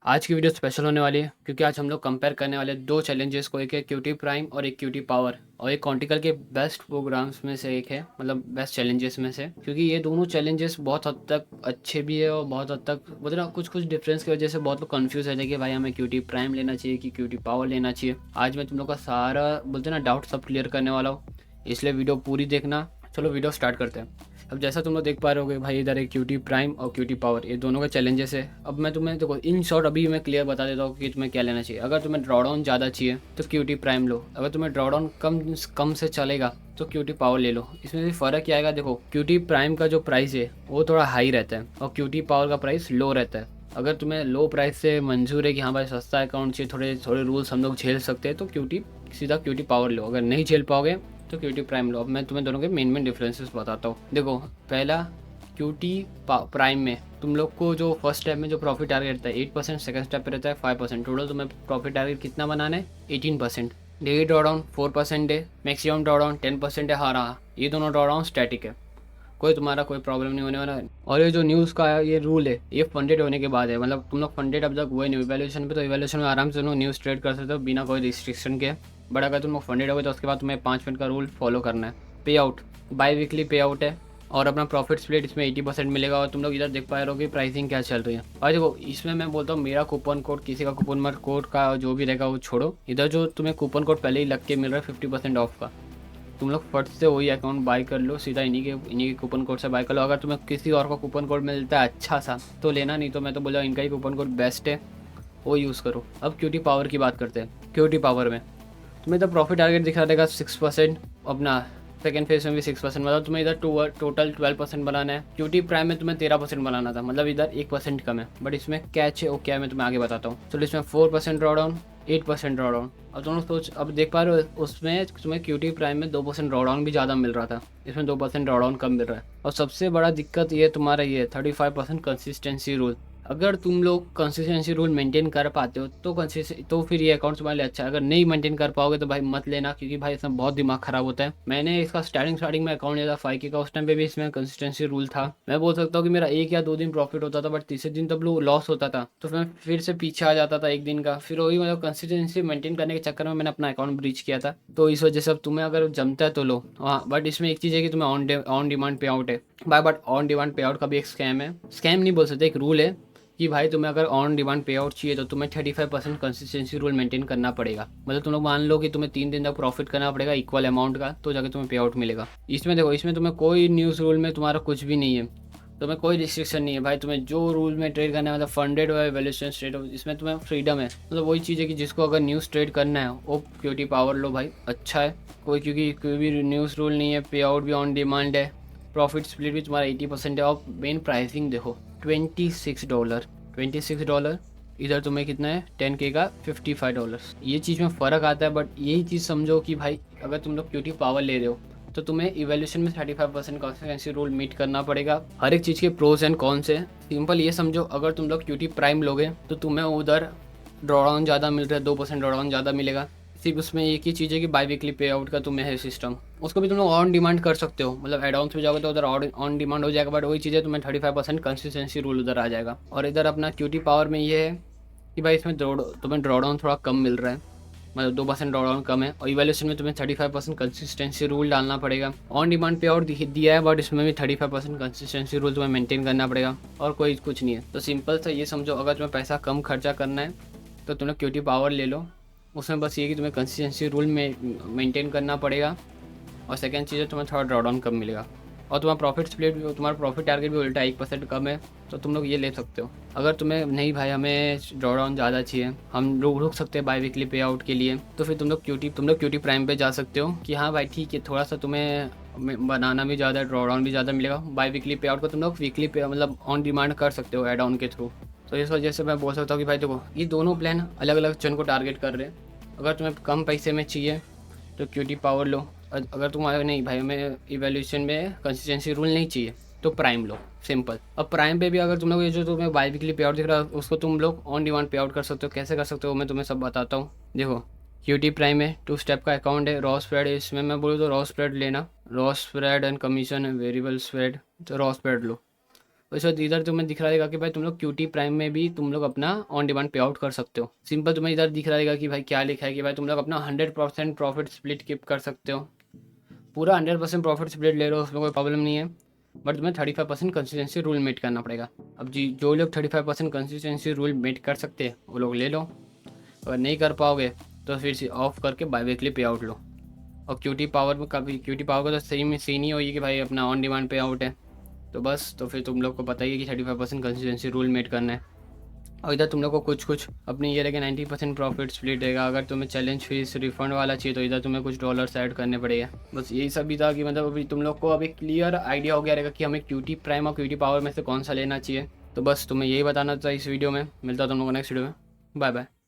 आज की video special होने वाली है क्योंकि आज हम लोग कंपेयर करने वाले हैं दो चैलेंजेस को। एक है क्यूटी प्राइम और एक क्यूटी पावर, और एक कॉन्टिकल के बेस्ट प्रोग्राम्स में से एक है, मतलब बेस्ट चैलेंजेस में से। क्योंकि ये दोनों चैलेंजेस बहुत हद तक अच्छे भी है और बहुत हद तक मतलब कुछ कुछ डिफरेंस की वजह से बहुत लोग कंफ्यूज रहते हैं कि भाई हमें क्यूटी प्राइम लेना चाहिए कि क्यूटी पावर लेना चाहिए। आज मैं तुम लोग का सारा बोलते हैं ना डाउट सब क्लियर करने वाला हूँ, इसलिए वीडियो पूरी देखना। चलो वीडियो स्टार्ट करते हैं। अब जैसा तुम लोग देख पा रहे होगे भाई, इधर एक क्यूटी प्राइम और क्यूटी पावर, ये दोनों के चैलेंजेस है। अब मैं तुम्हें देखो इन शॉर्ट अभी मैं क्लियर बता देता हूँ कि तुम्हें क्या लेना चाहिए। अगर तुम्हें ड्रॉडाउन ज़्यादा चाहिए तो क्यूटी प्राइम लो, अगर तुम्हें ड्रॉडाउन कम कम से चलेगा तो क्यूटी पावर ले लो। इसमें भी फ़र्क क्या आएगा, देखो क्यूटी प्राइम का जो प्राइस है वो थोड़ा हाई रहता है और क्यूटी पावर का प्राइस लो रहता है। अगर तुम्हें लो प्राइस से मंजूर है कि हाँ भाई सस्ता अकाउंट चाहिए, थोड़े थोड़े रूल्स हम लोग झेल सकते हैं, तो सीधा क्यूटी पावर लो। अगर नहीं झेल पाओगे तो क्यूटी प्राइम लो। अब मैं तुम्हें दोनों के मेन मेन डिफरेंसेस बताता हूँ। देखो पहला, क्यूटी प्राइम में तुम लोग को जो फर्स्ट स्टेप में जो प्रॉफिट टारगेट रहता है 8%, सेकंड स्टेप पे रहता है 5%। टोटल तुम्हें प्रॉफिट टारगेट कितना बनाना है 18%। डेली ड्रॉडाउन 4% है, मैक्सिमम ड्रॉडाउन 10% है। हाँ रहा, ये दोनों ड्रॉडाउन स्टैटिक है, कोई तुम्हारा कोई प्रॉब्लम नहीं होने वाला है। और ये जो न्यूज़ का ये रूल है ये फंडेड होने के बाद है, मतलब तुम लोग फंडेड अब तक हुए नहीं इवैल्यूएशन पे, तो इवैल्यूएशन में आराम से तुम न्यूज़ ट्रेड कर सकते हो बिना कोई रिस्ट्रिक्शन के। बट अगर तुम लोग फंडेड हो गए तो उसके बाद तुम्हें 5 मिनट का रूल फॉलो करना है। पे आउट बाई वीकली पे आउट है, और अपना प्रॉफिट स्प्लिट इसमें 80% मिलेगा। और तुम लोग इधर देख पा रहे हो कि प्राइसिंग क्या चल रही है। और देखो इसमें मैं बोलता हूँ मेरा कूपन कोड, किसी का कूपन मत कोड का जो भी रहेगा वो छोड़ो। इधर जो तुम्हें कूपन कोड पहले ही लग के मिल रहा है 50% ऑफ का, तुम लोग फट से वही अकाउंट बाय कर लो, सीधा इन्हीं के कूपन कोड से बाय कर लो। अगर तुम्हें किसी और का कूपन कोड मिलता है अच्छा सा तो लेना, नहीं तो मैं तो बोला इनका ही कूपन कोड बेस्ट है, वो यूज़ करो। अब क्यूटी पावर की बात करते हैं। क्यूटी पावर में तुम्हें इधर प्रॉफिट टारगेट दिखा देगा 6%, अपना सेकंड फेज में भी 6%, मतलब तुम्हें इधर टोटल 12% बनाना है। क्यूटी प्राइम में तुम्हें 13% बनाना था, मतलब इधर 1% कम है। बट इसमें कैच है वो क्या है मैं तुम्हें आगे बताता हूँ। चलो इसमें 4% ड्रॉडाउन, 8% ड्रॉडाउन। अब दोनों सोच, अब देख पा रहे हो उसमें तुम्हें क्यूटी प्राइम में 2% ड्रॉडाउन भी ज़्यादा मिल रहा था, इसमें 2% ड्रॉडाउन कम मिल रहा है। और सबसे बड़ा दिक्कत ये तुम्हारा ये 35% कंसिस्टेंसी रूल। अगर तुम लोग कंसिस्टेंसी रूल मेंटेन कर पाते हो तो फिर ये अकाउंट तुम्हारे लिए अच्छा है। अगर नहीं मेंटेन कर पाओगे तो भाई मत लेना, क्योंकि भाई इसमें बहुत दिमाग खराब होता है। मैंने इसका स्टार्टिंग में अकाउंट लिया था 5K का, उस टाइम पे भी इसमें कंसिस्टेंसी रूल था। मैं बोल सकता हूँ कि मेरा 1 या 2 दिन प्रॉफिट होता था, बट तीसरे दिन तब लॉस होता था, तो मैं फिर से पीछे आ जाता था एक दिन का। फिर वही मतलब कंसिस्टेंसी मेंटेन करने के चक्कर में मैंने अपना अकाउंट ब्रीच किया था। तो इस वजह से अब तुम्हें अगर जमता है तो लो। हाँ बट इसमें एक चीज़ है कि तुम्हें ऑन डिमांड पे आउट है भाई, बट ऑन डिमांड पे आउट का भी एक स्कैम है, स्कैम नहीं बोल सकते, एक रूल है कि भाई तुम्हें अगर ऑन डिमांड पे आउट चाहिए तो तुम्हें 35% कंसिस्टेंसी रूल मेंटेन करना पड़ेगा। मतलब तुम लोग मान लो कि तुम्हें 3 दिन तक प्रॉफिट करना पड़ेगा इक्वल अमाउंट का, तो जाकर तुम्हें पे आउट मिलेगा। इसमें देखो इसमें तुम्हें कोई न्यूज़ रूल में तुम्हारा कुछ भी नहीं है, तुम्हें कोई रिस्ट्रिक्शन नहीं है भाई। तुम्हें जो रूल में ट्रेड करना है, मतलब फंडेड हो वैल्यूएशन स्ट्रेट हो, इसमें तुम्हें फ्रीडम है। मतलब वही चीज़ है कि जिसको अगर न्यूज़ ट्रेड करना है वो क्यूटी पावर लो भाई, अच्छा है। क्योंकि कोई भी न्यूज़ रूल नहीं है, पे आउट भी ऑन डिमांड है, प्रॉफिट स्प्लिट भी तुम्हारा 80% है। और मेन प्राइसिंग देखो $26, $26। इधर तुम्हें कितना है 10K का $55। ये चीज़ में फ़र्क आता है, बट यही चीज़ समझो कि भाई अगर तुम लोग क्यूटी पावर ले रहे हो तो तुम्हें इवैल्यूएशन में 35% कॉन्सिस्टेंसी रूल मीट करना पड़ेगा। हर एक चीज़ के प्रोज एंड कॉन्स है। सिंपल ये समझो, अगर तुम लोग क्यूटी प्राइम लोगे तो तुम्हें उधर ड्रॉडाउन ज़्यादा मिल रहा है, 2% ड्रॉडाउन ज़्यादा मिलेगा। सिर्फ उसमें एक ही चीज़ है कि बाई वीकली पे आउट का तुम्हें है सिस्टम, उसको भी तुम लोग ऑन डिमांड कर सकते हो, मतलब एडाउंस पे जाओगे तो उधर ऑन डिमांड हो जाएगा। बट वही चीज़ है, तुम्हें 35% कंसिस्टेंसी रूल उधर आ जाएगा। और इधर अपना क्यूटी पावर में ये है कि भाई इसमें तुम्हें ड्रॉडाउन थोड़ा कम मिल रहा है, मतलब 2% ड्रॉडाउन कम है। और इवैल्यूएशन में तुम्हें 35% कंसिस्टेंसी रूल डालना पड़ेगा। ऑन डिमांड पे आउट दिया है, बट इसमें भी 35% कंसिस्टेंसी रूल तुम्हें मेंटेन करना पड़ेगा, और कोई कुछ नहीं है। तो सिंपल सा ये समझो, अगर तुम्हें पैसा कम खर्चा करना है तो तुम्हें क्यूटी पावर ले लो। उसमें बस ये कि तुम्हें कंसिस्टेंसी रूल में मेंटेन करना पड़ेगा, और सेकंड चीज़ है तुम्हें थोड़ा ड्रॉडाउन कम मिलेगा। और तुम्हारा प्रॉफिट स्प्लिट भी, तुम्हारा प्रॉफिट टारगेट भी उल्टा 1% कम है, तो तुम लोग ये ले सकते हो। अगर तुम्हें नहीं भाई हमें ड्रॉडाउन ज़्यादा चाहिए, हम लोग रुक सकते हैं बाई वीकली पे आउट के लिए, तो फिर तुम लोग क्यूटी प्राइम पे जा सकते हो कि हाँ भाई ठीक है, थोड़ा सा तुम्हें बनाना भी ज़्यादा है, ड्रॉडाउन भी ज़्यादा मिलेगा। बाई वीकली पे आउट को तुम लोग वीकली पे मतलब ऑन डिमांड कर सकते हो एड ऑन के थ्रू। तो इस वजह से मैं बोल सकता हूँ कि भाई देखो ये दोनों प्लान अलग अलग जन को टारगेट कर रहे हैं। अगर तुम्हें कम पैसे में चाहिए तो क्यूटी पावर लो, अगर तुम्हारा नहीं भाई हमें इवैल्यूएशन में कंसिस्टेंसी रूल नहीं चाहिए तो प्राइम लो, सिंपल। अब प्राइम पे भी अगर तुम लोग ये जो तुम्हें बाई वीकली पे आउट दिख रहा है उसको तुम लोग ऑन डिमांड पे आउट कर सकते हो। कैसे कर सकते हो मैं तुम्हें सब बताता हूँ। देखो क्यूटी प्राइम में 2 स्टेप का अकाउंट है, रॉ स्प्रेड है। इसमें मैं बोलूँ तो रॉ स्प्रेड लेना, raw spread and commission variable spread, तो रॉ स्प्रेड लो। उस वक्त इधर तुम्हें दिख रहा रहेगा कि भाई तुम लोग क्यूटी प्राइम में भी तुम लोग अपना ऑन डिमांड पे आउट कर सकते हो। सिंपल तुम्हें इधर दिख रहा रहेगा कि भाई क्या लिखा है कि भाई तुम लोग अपना 100% प्रॉफिट स्प्लिट कीप कर सकते हो। पूरा 100% प्रॉफिट स्प्लिट ले लो, उसमें कोई प्रॉब्लम नहीं है, बट तुम्हें 35% कंसिस्टेंसी रूल मेट करना पड़ेगा। अब जी जो लोग 35% कंसिस्टेंसी रूल मेट कर सकते हैं वो लोग ले लो, अगर नहीं कर पाओगे तो फिर से ऑफ करके बाई वीकली पे आउट लो। और क्यूटी पावर में कभी क्यूटी पावर का तो सही में सीन ही होगी कि भाई अपना ऑन डिमांड पे आउट है, तो बस तो फिर तुम लोग को पता ही है कि 35% कंसिस्टेंसी रूल मेट करना है। और इधर तुम लोग को कुछ कुछ अपनी ये रहेगा 90% प्रॉफिट स्प्लिट रहेगा। अगर तुम्हें चैलेंज फीस रिफंड वाला चाहिए तो इधर तुम्हें कुछ डॉलर्स ऐड करने पड़ेगा। बस यही सब भी था कि मतलब अभी तुम लोग को अभी क्लियर आइडिया हो गया रहेगा कि हमें क्यूटी प्राइम और क्यूटी पावर में से कौन सा लेना चाहिए। तो बस तुम्हें यही बताना था इस वीडियो में। मिलता तुम लोग को नेक्स्ट वीडियो में। Bye bye.